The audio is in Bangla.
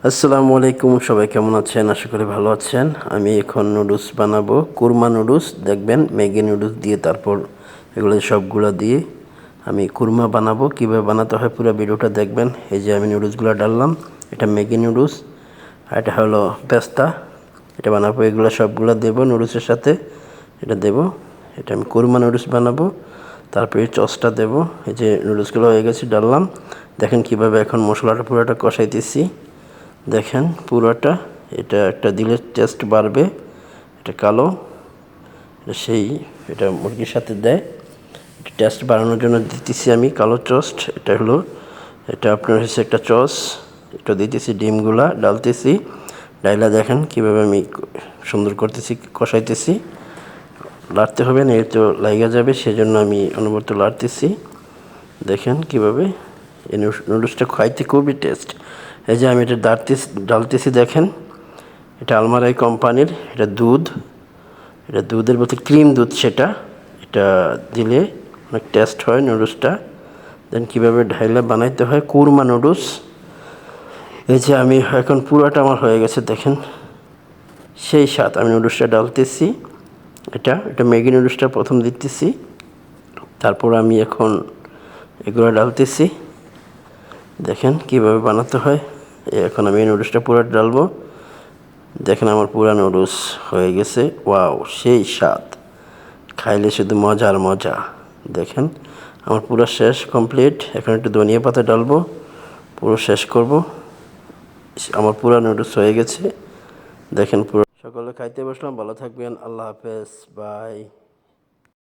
আসসালামু আলাইকুম, সবাই কেমন আছেন? আশা করি ভালো আছেন। আমি এখন নুডলস বানাবো, কুরমা নুডলস। দেখবেন ম্যাগি নুডলস দিয়ে, তারপর এগুলো সবগুলো দিয়ে আমি কুরমা বানাবো। কীভাবে বানাতে হয় পুরো ভিডিওটা দেখবেন। এই যে আমি নুডলসগুলো ডাললাম, এটা ম্যাগি নুডলস, আর এটা হলো পেস্তা, এটা বানাবো। এগুলো সবগুলো দেবো নুডলসের সাথে, এটা দেবো। এটা আমি কুরমা নুডলস বানাবো। তারপরে সসটা দেবো। এই যে নুডলসগুলো হয়ে গেছে, ডাললাম। দেখেন কিভাবে এখন মশলাটা পুরোটা কষাইতেছি। দেখেন পুরোটা, এটা একটা দিলে টেস্ট বাড়বে। এটা কালো, এটা মুরগির সাথে দেয়, এটা টেস্ট বাড়ানোর জন্য দিতেছি আমি কালো টোস্ট। এটা হলো, এটা আপনার হচ্ছে একটা সস, এটা দিতেছি, ডিমগুলা ডালতেছি। ডাইলা দেখেন কীভাবে আমি সুন্দর করতেছি, কষাইতেছি। লাড়তে হবে না, এর তো লাইগা যাবে, সেজন্য আমি অনবরত লাড়তেছি। দেখেন কীভাবে এই নুডলসটা খাইতে খুবই টেস্ট। এই যে আমি এটা ডালতেছি, দেখেন এটা আলমারাই কোম্পানির, এটা দুধ, এটা দুধের বলতে ক্রিম দুধ, সেটা এটা দিলে অনেক টেস্ট হয় নুডলসটা। দেন কীভাবে ঢাইলা বানাইতে হয় কুরমা নুডলস। এই যে আমি এখন পুরোটা আমার হয়ে গেছে, দেখেন সেই স্বাদ। আমি নুডলসটা ডালতেছি, এটা ম্যাগি নুডলসটা প্রথম দিতেছি, তারপর আমি এখন এগুলো ডালতেছি। দেখেন কিভাবে বানাতে হয়। এখন আমি এই নুডলসটা পুরো ডালবো। দেখেন আমার পুরা নুডলস হয়ে গেছে। ওয়াও, সেই স্বাদ, খাইলে শুধু মজা আর মজা। দেখেন আমার পুরো শেষ, কমপ্লিট। এখন একটু ধনিয়া পাতা ডালবো, পুরো শেষ করব। আমার পুরা নুডলস হয়ে গেছে। দেখেন পুরো। সকলে খাইতে বসলাম, ভালো থাকবেন, আল্লাহ হাফেজ, বাই।